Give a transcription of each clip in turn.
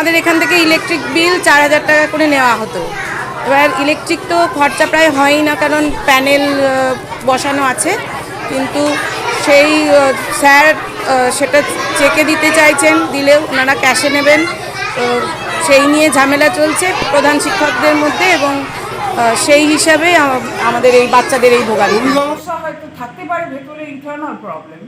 আমাদের এখান থেকে ইলেকট্রিক বিল 4,000 টাকা করে নেওয়া হতো। এবার ইলেকট্রিক তো খরচা প্রায় হয়ই না, কারণ প্যানেল বসানো আছে, কিন্তু সেই স্যার সেটা চেকে দিতে চাইছেন, দিলেও ওনারা ক্যাশে নেবেন। তো সেই নিয়ে ঝামেলা চলছে প্রধান শিক্ষকদের মধ্যে, এবং সেই হিসাবে আমাদের এই বাচ্চাদের এই ভোগান্তি। সমস্যা হয়তো থাকতে পারে ভেতরে ইন্টারনাল প্রবলেম,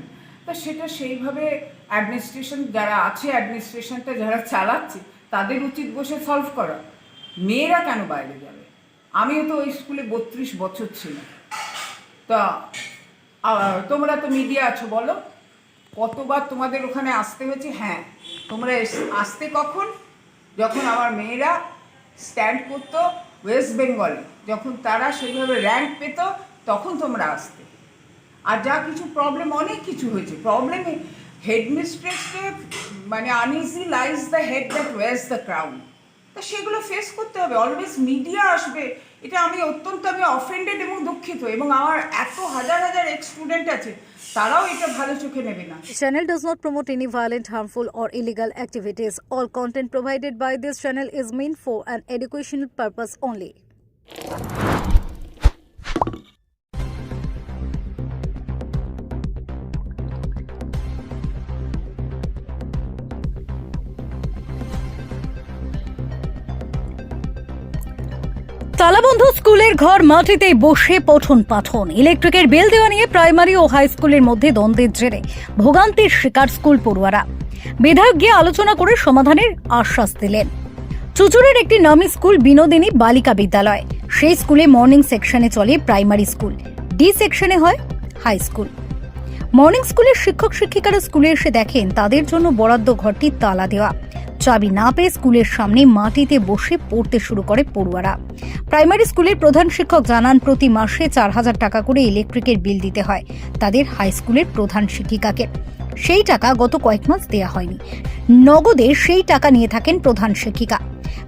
তা সেটা সেইভাবে অ্যাডমিনিস্ট্রেশন যারা আছে, অ্যাডমিনিস্ট্রেশনটা যারা চালাচ্ছে তাদের উচিত বসে সলভ করা। মেয়েরা কেন বাইরে যাবে? আমিও তো ওই স্কুলে 32 বছর ছিলাম। তা তোমরা তো মিডিয়া আছো, বলো কতবার তোমাদের ওখানে আসতে হয়েছে? হ্যাঁ, তোমরা আসতে কখন? যখন আমার মেয়েরা স্ট্যান্ড করতো ওয়েস্ট বেঙ্গলে, যখন তারা সেইভাবে র্যাঙ্ক পেত, তখন তোমরা আসতে। আর যা কিছু প্রবলেম, অনেক কিছু হয়েছে প্রবলেমে, হেডমিস্ট্রেসকে মানে uneasy lies the head that wears the crown. তা সেগুলো ফেস করতে হবে। অলওয়েজ মিডিয়া আসবে, এটা আমি অফেন্ডেড এবং দুঃখিত, এবং আমার এত হাজার হাজার এক্স স্টুডেন্ট আছে, তারাও এটা ভালো চোখে নেবে না। The channel does not promote any violent, harmful or illegal activities. All content provided by this channel is meant for an educational purpose only. তালাবন্ধ স্কুলের ঘর মাটিতে বসে পঠন পাঠন। ইলেকট্রিকের বিল দেওয়া নিয়ে প্রাইমারি ও হাই স্কুলের মধ্যে দ্বন্দ্বের জেরে ভোগান্তির শিকার স্কুল পড়ুয়ারা। বিধায়ক গিয়ে আলোচনা করে সমাধানের আশ্বাস দিলেন। চুচুড়ের একটি নামী স্কুল বিনোদিনী বালিকা বিদ্যালয়। সেই স্কুলে মর্নিং সেকশনে চলে প্রাইমারি স্কুল, ডি সেকশনে হয় হাই স্কুল। মর্নিং স্কুলের শিক্ষক শিক্ষিকারা স্কুলে এসে দেখেন তাদের জন্য বরাদ্দ ঘরটি তালা দেওয়া। চাবি না পেয়ে স্কুলের সামনে মাটিতে বসে পড়তে শুরু করে পড়ুয়ারা। প্রাইমারি স্কুলের প্রধান শিক্ষক জানান প্রতি মাসে 4,000 টাকা করে ইলেকট্রিকের বিল দিতে হয় তাদের হাই স্কুলের প্রধান শিক্ষিকাকে। সেই টাকা গত কয়েক মাস দেয়া হয়নি, নগদে সেই টাকা নিয়ে থাকেন প্রধান শিক্ষিকা।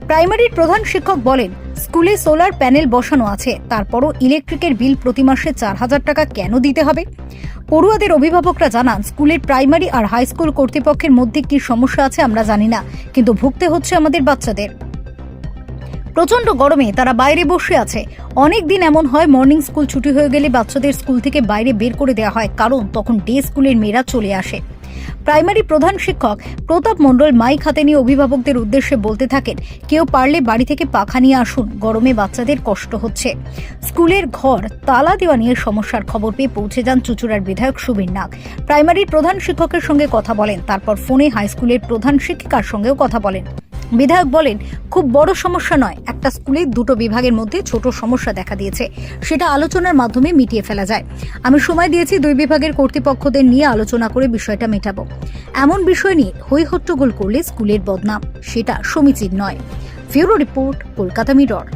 প্রাইমারির প্রধান শিক্ষক বলেন, স্কুলে সোলার প্যানেল বসানো আছে, তারপরও ইলেকট্রিকের বিল প্রতি মাসে 4,000 টাকা কেন দিতে হবে? পড়ুয়াদের অভিভাবকরা জানান, স্কুলের প্রাইমারি আর হাই স্কুল কর্তৃপক্ষের মধ্যে কি সমস্যা আছে আমরা জানি না, কিন্তু ভুগতে হচ্ছে আমাদের বাচ্চাদের। প্রচন্ড গরমে তারা বাইরে বসে আছে। অনেক দিন এমন হয় মর্নিং স্কুল ছুটি হয়ে গেলে বাচ্চাদের স্কুল থেকে বাইরে বের করে দেওয়া হয়, কারণ তখন ডে স্কুলের মেয়েরা চলে আসে। প্রাইমারি প্রধান শিক্ষক প্রতাপ মণ্ডল মাইক হাতে নিয়ে অভিভাবকদের উদ্দেশ্যে বলতে থাকেন, কেউ পারলে বাড়ি থেকে পাখা নিয়ে আসুন, গরমে বাচ্চাদের কষ্ট হচ্ছে। স্কুলের ঘর তালা দেওয়া নিয়ে সমস্যার খবর পেয়ে পৌঁছে যান চুচুড়ার বিধায়ক সুবীর নাগ। প্রাইমারির প্রধান শিক্ষকের সঙ্গে কথা বলেন, তারপর ফোনে হাই স্কুলের প্রধান শিক্ষিকার সঙ্গেও কথা বলেন। বিধায়ক বলেন, খুব বড় সমস্যা নয়, একটা স্কুলে দুটো বিভাগের মধ্যে ছোট সমস্যা দেখা দিয়েছে, সেটা আলোচনার মাধ্যমে মিটিয়ে ফেলা যায়। আমি সময় দিয়েছি 2 বিভাগের কর্তৃপক্ষদের নিয়ে আলোচনা করে বিষয়টা মেটাবো। এমন বিষয় নিয়ে হইহট্টগোল করলে স্কুলের বদনাম, সেটা সমীচীন নয়। Bureau report, Kolkata mirror.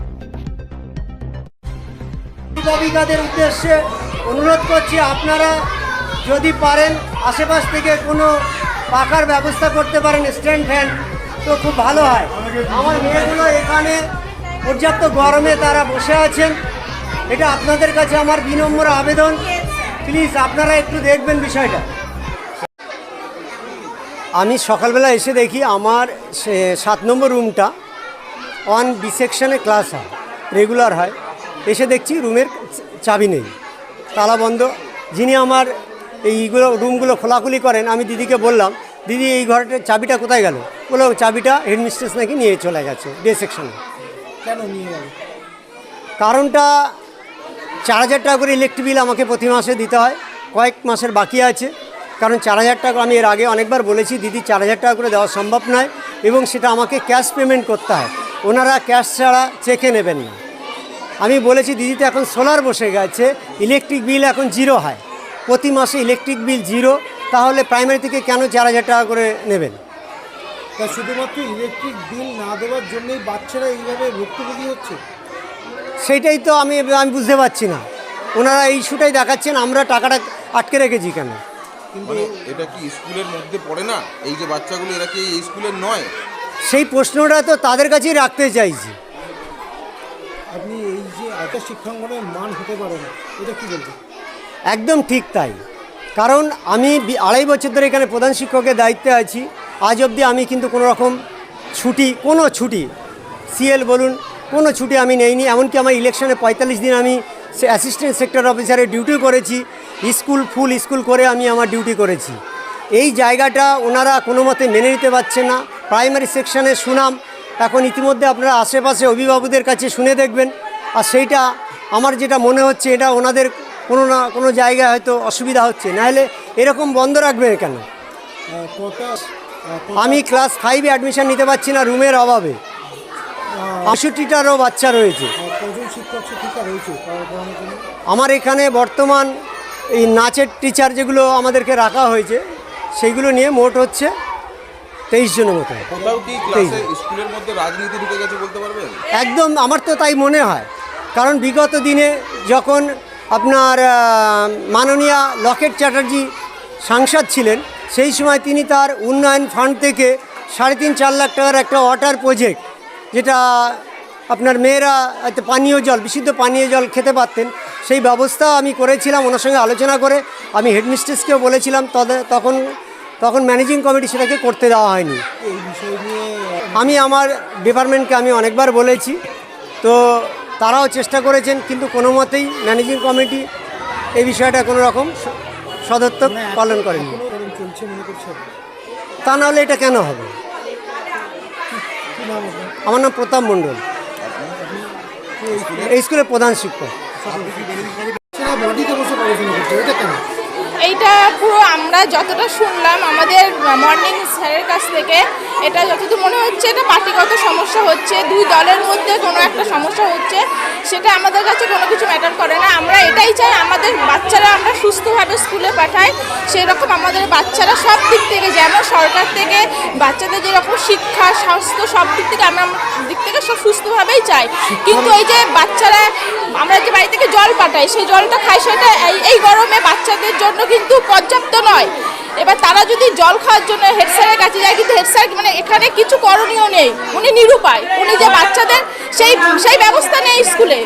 অভিভাবকদের উদ্দেশ্যে অনুরোধ করছি, আপনারা যদি পারেন আশেপাশ থেকে কোনো পাখার ব্যবস্থা করতে পারেন, স্ট্যান্ড ফ্যান, তো খুব ভালো হয়। আমার মেয়েগুলো এখানে পর্যাপ্ত গরমে তারা বসে আছেন, এটা আপনাদের কাছে আমার বিনম্র আবেদন, প্লিজ আপনারা একটু দেখবেন বিষয়টা। আমি সকালবেলা এসে দেখি আমার 7 নম্বর রুমটা 1B সেকশনে ক্লাস হয়, রেগুলার হয়। এসে দেখছি রুমের চাবি নেই, তালা বন্ধ। যিনি আমার এইগুলো রুমগুলো খোলাখুলি করেন, আমি দিদিকে বললাম, দিদি এই ঘরটার চাবিটা কোথায় গেল? বলো চাবিটা হেডমিস্ট্রেস নাকি নিয়ে চলে গেছে ডে সেকশনে। কেন নিয়ে গেল? কারণটা 4,000 টাকা করে ইলেকট্রিক বিল আমাকে প্রতি মাসে দিতে হয়, কয়েক মাসের বাকি আছে। কারণ 4,000 টাকা আমি এর আগে অনেকবার বলেছি, দিদি 4,000 টাকা করে দেওয়া সম্ভব নয়, এবং সেটা আমাকে ক্যাশ পেমেন্ট করতে হয়, ওনারা ক্যাশ ছাড়া চেকে নেবেন না। আমি বলেছি, দিদি তো এখন সোলার বসে গেছে, ইলেকট্রিক বিল এখন 0 হয়, প্রতি মাসে ইলেকট্রিক বিল 0, তাহলে প্রাইমারি থেকে কেন 4,000 টাকা করে নেবেন? তা শুধুমাত্র ইলেকট্রিক বিল না দেওয়ার জন্যই বাচ্চারা এইভাবে ভুক্তভোগী হচ্ছে? সেইটাই তো আমি বুঝতে পারছি না। ওনারা এই ইস্যুটাই দেখাচ্ছেন, আমরা টাকাটা আটকে রেখেছি কেন? কিন্তু এটা কি স্কুলের মধ্যে পড়ে না? এই যে বাচ্চাগুলো, এরা কি এই স্কুলের নয়? সেই প্রশ্নটা তো তাদের কাছেই রাখতে চাইছি। আপনি এই যে একটা শিক্ষাঙ্গনের মান হতে পারে না, এটা কি বলবেন? একদম ঠিক তাই। কারণ আমি 2.5 বছর ধরে এখানে প্রধান শিক্ষকের দায়িত্বে আছি, আজ অবধি আমি কিন্তু কোনো রকম কোনো ছুটি সিএল বলুন কোনো ছুটি আমি নেইনি, এমনকি আমার ইলেকশনে 45 দিন আমি অ্যাসিস্ট্যান্ট সেক্টর অফিসারের ডিউটি করেছি, ফুল স্কুল করে আমি আমার ডিউটি করেছি। এই জায়গাটা ওনারা কোনো মতে মেনে নিতে পারছে না। প্রাইমারি সেকশনের সুনাম এখন ইতিমধ্যে আপনারা আশেপাশে অভিভাবকদের কাছে শুনে দেখবেন, আর সেইটা আমার যেটা মনে হচ্ছে এটা ওনাদের কোনো না কোনো জায়গায় হয়তো অসুবিধা হচ্ছে, নাহলে এরকম বন্ধ রাখবেন কেন? আমি ক্লাস 5-এ অ্যাডমিশন নিতে পারছি না রুমের অভাবে, 65টারও বাচ্চা রয়েছে। আমার এখানে বর্তমান এই নাচের টিচার যেগুলো আমাদেরকে রাখা হয়েছে সেইগুলো নিয়ে মোট হচ্ছে 23 জনের মতো। কোথাও কি ক্লাসে স্কুলের মধ্যে রাজনীতি ঢুকে গেছে বলতে পারবেন? একদম, আমার তো তাই মনে হয়। কারণ বিগত দিনে যখন আপনার মাননীয় লকেট চ্যাটার্জি সাংসদ ছিলেন, সেই সময় তিনি তার উন্নয়ন ফান্ড থেকে 3.5-4 লাখ টাকার একটা ওয়াটার প্রজেক্ট, যেটা আপনার মেয়েরা বিশুদ্ধ পানীয় জল খেতে পারতেন, সেই ব্যবস্থা আমি করেছিলাম ওনার সঙ্গে আলোচনা করে। আমি হেডমিস্ট্রেসকেও বলেছিলাম, তখন ম্যানেজিং কমিটি সেটাকে করতে দেওয়া হয়নি। আমি আমার ডিপার্টমেন্টকে আমি অনেকবার বলেছি, তো তারাও চেষ্টা করেছেন, কিন্তু কোনো মতেই ম্যানেজিং কমিটি এই বিষয়টা কোনো রকম সদর্থক পালন করেনি। তা নাহলে এটা কেন হবে? আমার নাম প্রতাপ মণ্ডল, এই স্কুলের প্রধান শিক্ষক। এইটা পুরো আমরা যতটা শুনলাম আমাদের মর্নিং স্যারের কাছ থেকে, এটা যতদূর মনে হচ্ছে এটা পার্টিগত সমস্যা হচ্ছে, দুই দলের মধ্যে কোনো একটা সমস্যা হচ্ছে, সেটা আমাদের কাছে কোনো কিছু ম্যাটার করে না। আমরা এটাই চাই আমাদের বাচ্চারা আমরা সুস্থভাবে স্কুলে পাঠাই, সেই রকম আমাদের বাচ্চারা সব দিক থেকে, যেমন সরকার থেকে বাচ্চাদের যেরকম শিক্ষা স্বাস্থ্য সব দিক থেকে আমরা দিক থেকে সব সুস্থভাবেই চাই। কিন্তু ওই যে বাচ্চারা আমরা যে বাড়ি থেকে জল পাঠাই সেই জলটা খাই, সেটা এই গরমে বাচ্চাদের জন্য কিন্তু পর্যাপ্ত নয়। এবার তারা যদি জল খাওয়ার জন্য হেড স্যারের কাছে যায়, কিন্তু হেড স্যার মানে এখানে কিছু করণীয় নেই, উনি নিরুপায়, উনি যে বাচ্চাদের সেই ব্যবস্থা নেই স্কুলে,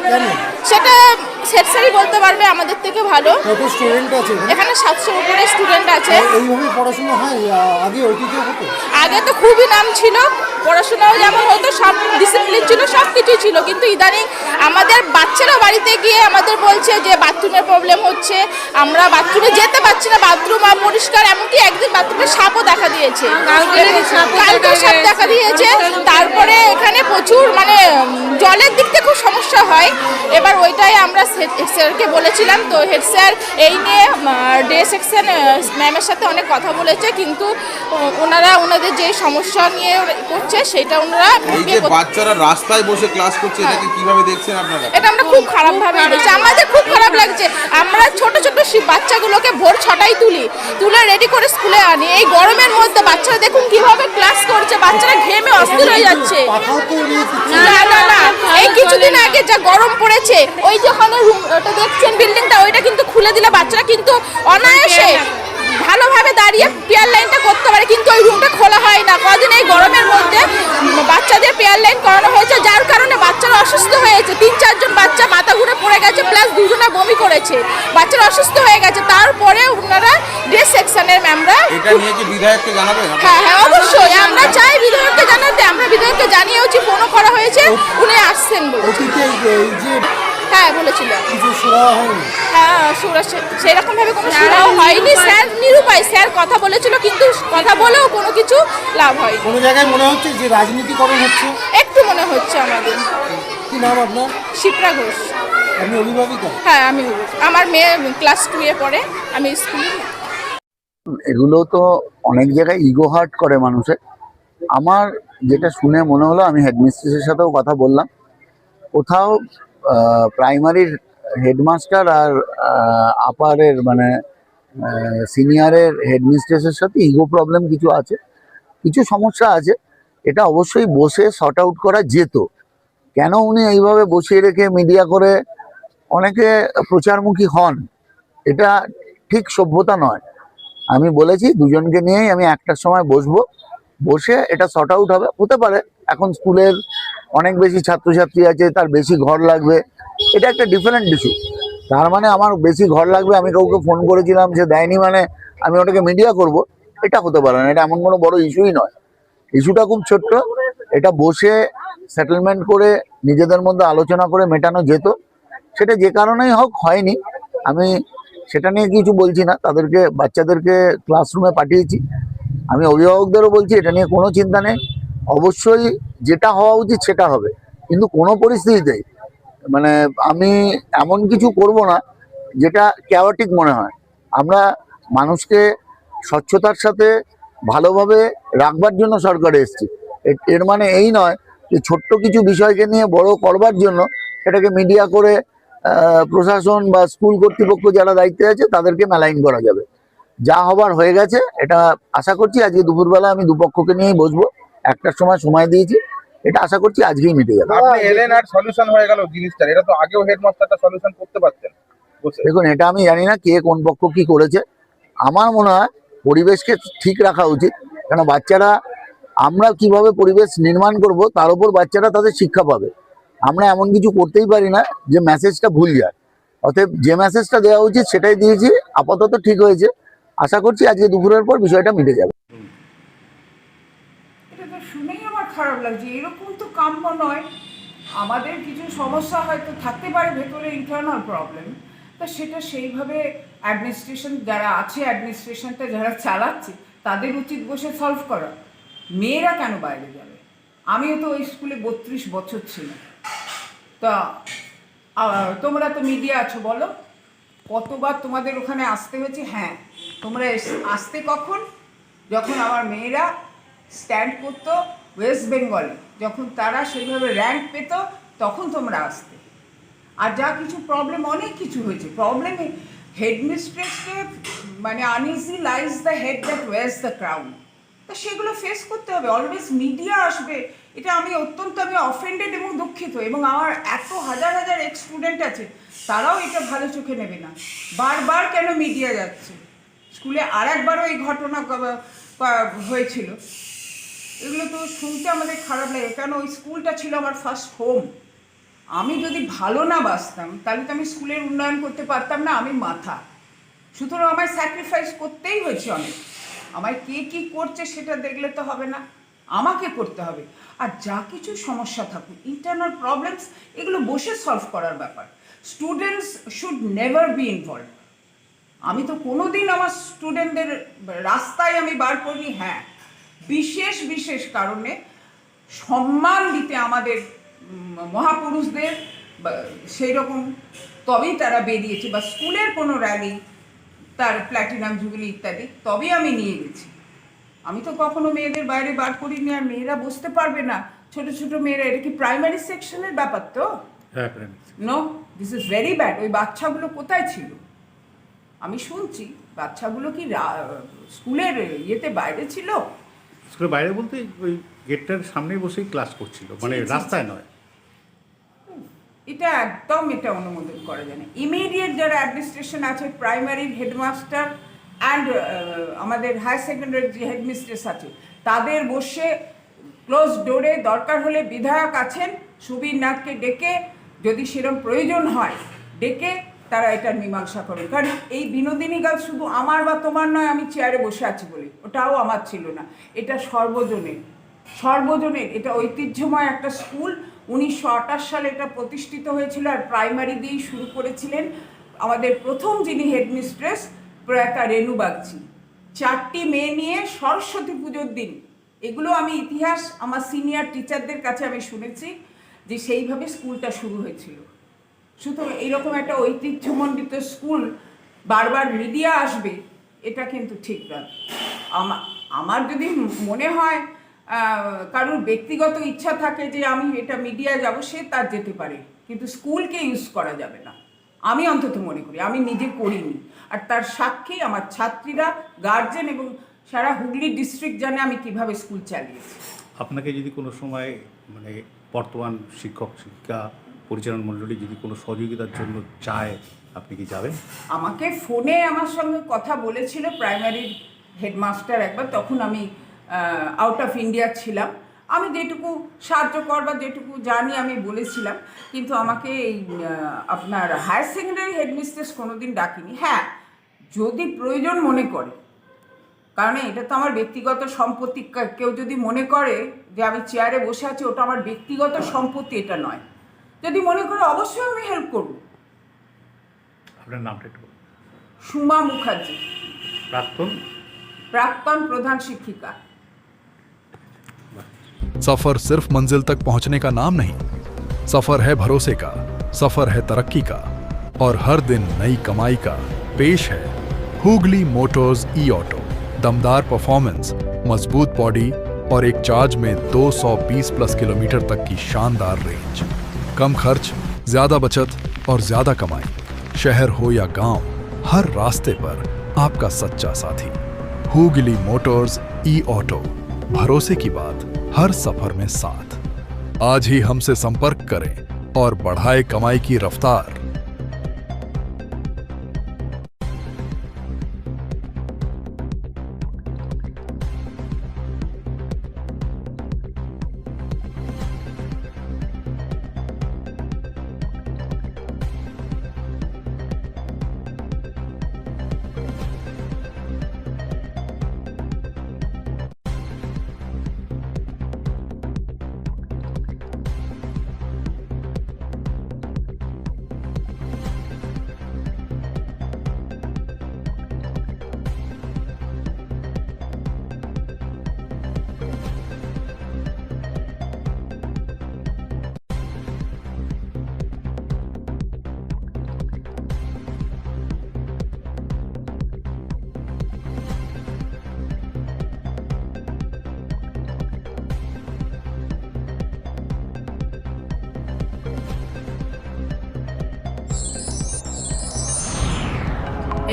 সেটা হেড স্যারই বলতে পারবে আমাদের থেকে ভালো। এখানে 700 উপরে স্টুডেন্ট আছে। আগে তো খুবই নাম ছিল, পড়াশোনাও যেমন হতো, সব ডিসিপ্লিন ছিল, সব কিছুই ছিল, কিন্তু ইদানিং আমাদের বাচ্চারা বাড়িতে গিয়ে আমাদের বলছে যে বাথরুমের প্রবলেম হচ্ছে, আমরা বাথরুমে যেতে পারছি না, বাথরুম অপরিষ্কার, এমনকি একদিন বাথরুমে সাপও দেখা দিয়েছে, কালকেও সাপ দেখা দিয়েছে। তারপরে এখানে প্রচুর মানে জলের দিক থেকে খুব সমস্যা হয়। এবার ওইটাই আমরা হেড স্যারকে বলেছিলাম, তো হেড স্যার এই নিয়ে ডে সেকশন ম্যামের সাথে অনেক কথা বলেছে, কিন্তু ওনাদের যে সমস্যা নিয়ে করছে সেটা ওনারা এই যে বাচ্চারা রাস্তায় বসে ক্লাস করছে, এটাকে কিভাবে দেখছেন আপনারা? এটা আমরা খুব খারাপভাবে দেখছি, আমাদের খুব খারাপ লাগছে। আমরা ছোট ছোট বাচ্চাগুলোকে ভোর 6টায় তুলে রেডি করে স্কুলে আনি, এই গরমের মধ্যে বাচ্চারা দেখুন কিভাবে ক্লাস করছে, বাচ্চারা ঘেমে অস্থির হয়ে যাচ্ছে। না না না, এই কিছুদিন আগে যা গরম পড়েছে, ওই যেখানে ওটা দেখছেন বিল্ডিংটা, ওইটা কিন্তু খুলে দিলে বাচ্চারা কিন্তু অনায়াসে ভালোভাবে দাঁড়িয়ে পেয়ার লাইনটা করতে পারে, কিন্তু ওই রুমটা খোলা হয় না। কদিন এই গরমের মধ্যে বাচ্চাদের পেয়ার লাইন করানো হয়েছে, যার কারণে বাচ্চারা অসুস্থ হয়েছে। 3-4 জন বাচ্চা মাথা ঘুরে পড়ে গেছে, প্লাস 2 জনা বমি করেছে, বাচ্চারা অসুস্থ হয়ে গেছে। তারপরে ওনারা ডে সেকশনের ম্যামরা এটা নিয়ে কি বিধায়ককে জানাবেন? হ্যাঁ হ্যাঁ অবশ্যই, আমরা চাই বিধায়ককে জানাতে, আমরা বিধায়ককে জানিয়েওছি, ফোনও করা হয়েছে, উনি আসছেন বলেছে। হ্যাঁ বলেছিল, হ্যাঁ সেরকম ভাবে কোনো সুরাও হয়নি, স্যার নিরুপায়, স্যার কথা বলেছিল, কিন্তু কথা বলেও কোনো কিছু লাভ হয়। কোনো জায়গায় মনে হচ্ছে যে রাজনীতিকরণ হচ্ছে, একটু মনে হচ্ছে আমাদের। কি নাম আপনার? শিপ্রা ঘোষ। আপনি অভিভাবিকা? হ্যাঁ আমি, আমার মেয়ে ক্লাস 2-এ পড়ে, আমি স্কুলে। এগুলো তো অনেক জায়গায় ইগো হার্ট করে মানুষের। আমার যেটা শুনে মনে হলো, আমি হেডমিস্ট্রেসের সাথেও কথা বললাম, কোথাও প্রাইমারির হেডমাস্টার আর আপারের মানে সিনিয়রের হেডমিস্ট্রেসের সাথে ইগো প্রবলেম কিছু আছে, কিছু সমস্যা আছে। এটা অবশ্যই বসে সর্ট আউট করা যেত। কেন উনি এইভাবে বসিয়ে রেখে মিডিয়া করে অনেকে প্রচারমুখী হন, এটা ঠিক সভ্যতা নয়। আমি বলেছি দুজনকে নিয়েই আমি 1টার সময় বসবো, বসে এটা সর্ট আউট হবে। হতে পারে এখন স্কুলের অনেক বেশি ছাত্রছাত্রী আছে, তার বেশি ঘর লাগবে, এটা একটা ডিফারেন্ট ইস্যু। তার মানে আমার বেশি ঘর লাগবে, আমি কাউকে ফোন করেছিলাম, সে দেয়নি মানে আমি ওটাকে মিডিয়া করব, এটা হতে পারে না। এটা এমন কোনো বড় ইস্যুই নয়, ইস্যুটা খুব ছোট্ট। এটা বসে সেটেলমেন্ট করে নিজেদের মধ্যে আলোচনা করে মেটানো যেত। সেটা যে কারণেই হোক হয়নি, আমি সেটা নিয়ে কিছু বলছি না। তাদেরকে, বাচ্চাদেরকে ক্লাসরুমে পাঠিয়েছি। আমি অভিভাবকদেরও বলছি এটা নিয়ে কোনো চিন্তা নেই, অবশ্যই যেটা হওয়া উচিত সেটা হবে, কিন্তু কোনো পরিস্থিতিতেই মানে আমি এমন কিছু করব না যেটা ক্যাওয়াটিক মনে হয়। আমরা মানুষকে স্বচ্ছতার সাথে ভালোভাবে রাখবার জন্য সরকারে এসেছি। এর মানে এই নয় যে ছোট্ট কিছু বিষয়কে নিয়ে বড় করবার জন্য সেটাকে মিডিয়া করে প্রশাসন বা স্কুল কর্তৃপক্ষ যারা দায়িত্বে আছে তাদেরকে মেলাইন করা যাবে। যা হবার হয়ে গেছে, এটা আশা করছি আজকে দুপুরবেলা আমি দুপক্ষকে নিয়েই বসবো, 1টার সময় দিয়েছি, এটা আশা করছি আজকেই মিটে যাবে। আপনি এলেন আর সলিউশন হয়ে গেল জিনিসটা, এটা তো আগেও হেডমাস্টারটা সলিউশন করতে পারতেন বসে। দেখুন, এটা আমি জানি না কে কোন পক্ষ কি করেছে। আমার মনে হয় পরিবেশকে ঠিক রাখা উচিত, কারণ বাচ্চারা, আমরা কিভাবে পরিবেশ নির্মাণ করব তার উপর বাচ্চারা তাদের শিক্ষা পাবে। আমরা এমন কিছু করতেই পারি না যে মেসেজটা ভুল যায়। অতএব যে মেসেজটা দেওয়া উচিত সেটাই দিয়েছি, আপাতত ঠিক হয়েছে। আশা করছি আজকে দুপুরের পর বিষয়টা মিটে যাবে। এটা তো শুনেই আমার খারাপ লাগছে, এরকম তো কাম্য নয়। আমাদের কিছু সমস্যা হয়তো থাকতে পারে ভেতরে, ইন্টারনাল প্রবলেম, তা সেটা সেইভাবে অ্যাডমিনিস্ট্রেশন যারা আছে, অ্যাডমিনিস্ট্রেশনটা যারা চালাচ্ছে তাদের উচিত বসে সলভ করা। মেয়েরা কেন বাইরে যাবে? আমিও তো ওই স্কুলে 32 বছর ছিলাম। তা তোমরা তো মিডিয়া আছো, বলো কতবার তোমাদের ওখানে আসতে হয়েছে? হ্যাঁ, তোমরা আসতে কখন? যখন আমার মেয়েরা স্ট্যান্ড করতো ওয়েস্ট বেঙ্গলে, যখন তারা সেইভাবে র্যাঙ্ক পেত, তখন তোমরা আসতে। আর যা কিছু প্রবলেম, অনেক কিছু হয়েছে প্রবলেমে, হেডমিস্ট্রেসকে মানে uneasy lies the head that wears the crown. তা সেগুলো ফেস করতে হবে। অলওয়েজ মিডিয়া আসবে, এটা আমি অফেন্ডেড এবং দুঃখিত। এবং আমার এত হাজার হাজার এক্স স্টুডেন্ট আছে, তারাও এটা ভালো চোখে নেবে না। বারবার কেন মিডিয়া যাচ্ছে? স্কুলে আর একবারও এই ঘটনা হয়েছিল। এগুলো তো শুনতে আমাদের খারাপ লাগে, কেন ওই স্কুলটা ছিল আমার ফার্স্ট হোম। আমি যদি ভালো না বাসতাম তাহলে তো আমি স্কুলের উন্নয়ন করতে পারতাম না। আমি মাথা, সুতরাং আমায় স্যাক্রিফাইস করতেই হয়েছে অনেক। আমায় কে কী করছে সেটা দেখলে তো হবে না, আমাকে করতে হবে। আর যা কিছু সমস্যা থাকুক, ইন্টারনাল প্রবলেমস, এগুলো বসে সলভ করার ব্যাপার। Students should never be involve. আমি তো কোনো দিন আমার স্টুডেন্টদের রাস্তায় আমি বার করিনি। হ্যাঁ, বিশেষ বিশেষ কারণে সম্মান দিতে আমাদের মহাপুরুষদের সেই রকম, তবেই তারা বেরিয়েছে। বা স্কুলের কোনো র্যালি, তার প্ল্যাটিনাম জুবিলি ইত্যাদি, তবেই আমি নিয়ে গেছি। আমি তো কখনো মেয়েদের বাইরে বার করিনি। আর মেয়েরা বুঝতে পারবে না, ছোট ছোট মেয়েরা। এটা কি প্রাইমারি সেকশনের ব্যাপার? তো no, this is very bad. ওই বাচ্চাগুলো কোথায় ছিল? আমি শুনছি বাচ্চাগুলো কি স্কুলের ইয়েতে বাইরে ছিল? স্কুলের বাইরে বলতে ওই গেটটার সামনে বসেই ক্লাস করছিল, মানে রাস্তায় নয়। এটা একদম অনুমোদন করা যায় না। ইমিডিয়েট যারা অ্যাডমিনিস্ট্রেশন আছে, প্রাইমারির হেডমাস্টার অ্যান্ড আমাদের হায়ার সেকেন্ডারির যে হেডমিস্ট্রেস আছে, তাদের বসে ক্লোজ ডোরে, দরকার হলে বিধায়ক আছেন, সুবীর নাথকে ডেকে, যদি সেরকম প্রয়োজন হয় ডেকে তারা এটার মীমাংসা করেন। কারণ এই বিনোদিনী গাছ শুধু আমার বা তোমার নয়, আমি চেয়ারে বসে আছি বলে, ওটাও আমার ছিল না। এটা সর্বজনের। এটা ঐতিহ্যময় একটা স্কুল। 1928 সালে এটা প্রতিষ্ঠিত হয়েছিল। আর প্রাইমারি দিয়েই শুরু করেছিলেন আমাদের প্রথম যিনি হেডমিস্ট্রেস, প্রয়াতা রেণু বাগচি। 4টি মেয়ে নিয়ে সরস্বতী পুজোর দিন, এগুলো আমি ইতিহাস আমার সিনিয়র টিচারদের কাছে আমি শুনেছি যে সেইভাবে স্কুলটা শুরু হয়েছিল। সুতরাং এইরকম একটা ঐতিহ্যমণ্ডিত স্কুল বারবার মিডিয়া আসবে, এটা কিন্তু ঠিক নয়। আমার যদি মনে হয় কারোর ব্যক্তিগত ইচ্ছা থাকে যে আমি এটা মিডিয়া যাব, সে তার যেতে পারে, কিন্তু স্কুলকে ইউজ করা যাবে না। আমি অন্তত মনে করি, আমি নিজে করিনি। আর তার সাক্ষী আমার ছাত্রীরা, গার্জেন এবং সারা হুগলি ডিস্ট্রিক্ট জানে আমি কিভাবে স্কুল চালিয়েছি। আপনাকে যদি কোনো সময় মানে বর্তমান শিক্ষক শিক্ষিকা পরিচালন মণ্ডলী যদি কোনো সহযোগিতার জন্য চায়, আপনি কি যাবেন? আমাকে ফোনে আমার সঙ্গে কথা বলেছিল প্রাইমারির হেডমাস্টার একবার, তখন আমি আউট অফ ইন্ডিয়া ছিলাম। আমি যেটুকু সাহায্য করবার যেটুকু জানি আমি বলেছিলাম, কিন্তু আমাকে এই আপনার হায়ার সেকেন্ডারি হেডমিস্ট্রেস কোনো দিন ডাকিনি। হ্যাঁ, যদি প্রয়োজন মনে করে কারণ এটা তো আমার ব্যক্তিগত সম্পত্তি। কেউ যদি মনে করে যে আমি চেয়ারে বসে আছি ওটা আমার ব্যক্তিগত সম্পত্তি, এটা নয়। যদি মনে করে অবশ্যই আমি হেল্প করব। আপনার নামটা একটু বলুন। সুমা মুখার্জি, প্রাক্তন প্রধান শিক্ষিকা। सफर सिर्फ मंजिल तक पहुंचने का नाम नहीं, सफर है भरोसे का, सफर है तरक्की का, और हर दिन नई कमाई का। पेश है हुगली मोटर्स ई ऑटो। दमदार परफॉर्मेंस, मजबूत बॉडी और एक चार्ज में 220 प्लस किलोमीटर तक की शानदार रेंज। कम खर्च, ज्यादा बचत और ज्यादा कमाई। शहर हो या गांव, हर रास्ते पर आपका सच्चा साथी। हुगली मोटर्स ई ऑटो, भरोसे की बात हर सफर में साथ। आज ही हमसे संपर्क करें और बढ़ाए कमाई की रफ्तार।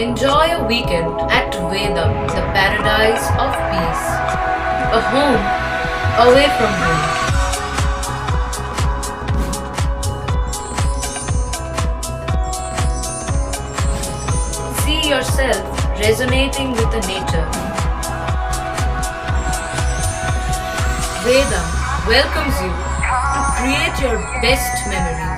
Enjoy a weekend at Vedam, the paradise of peace. A home away from home. See yourself resonating with the nature. Vedam welcomes you to create your best memories.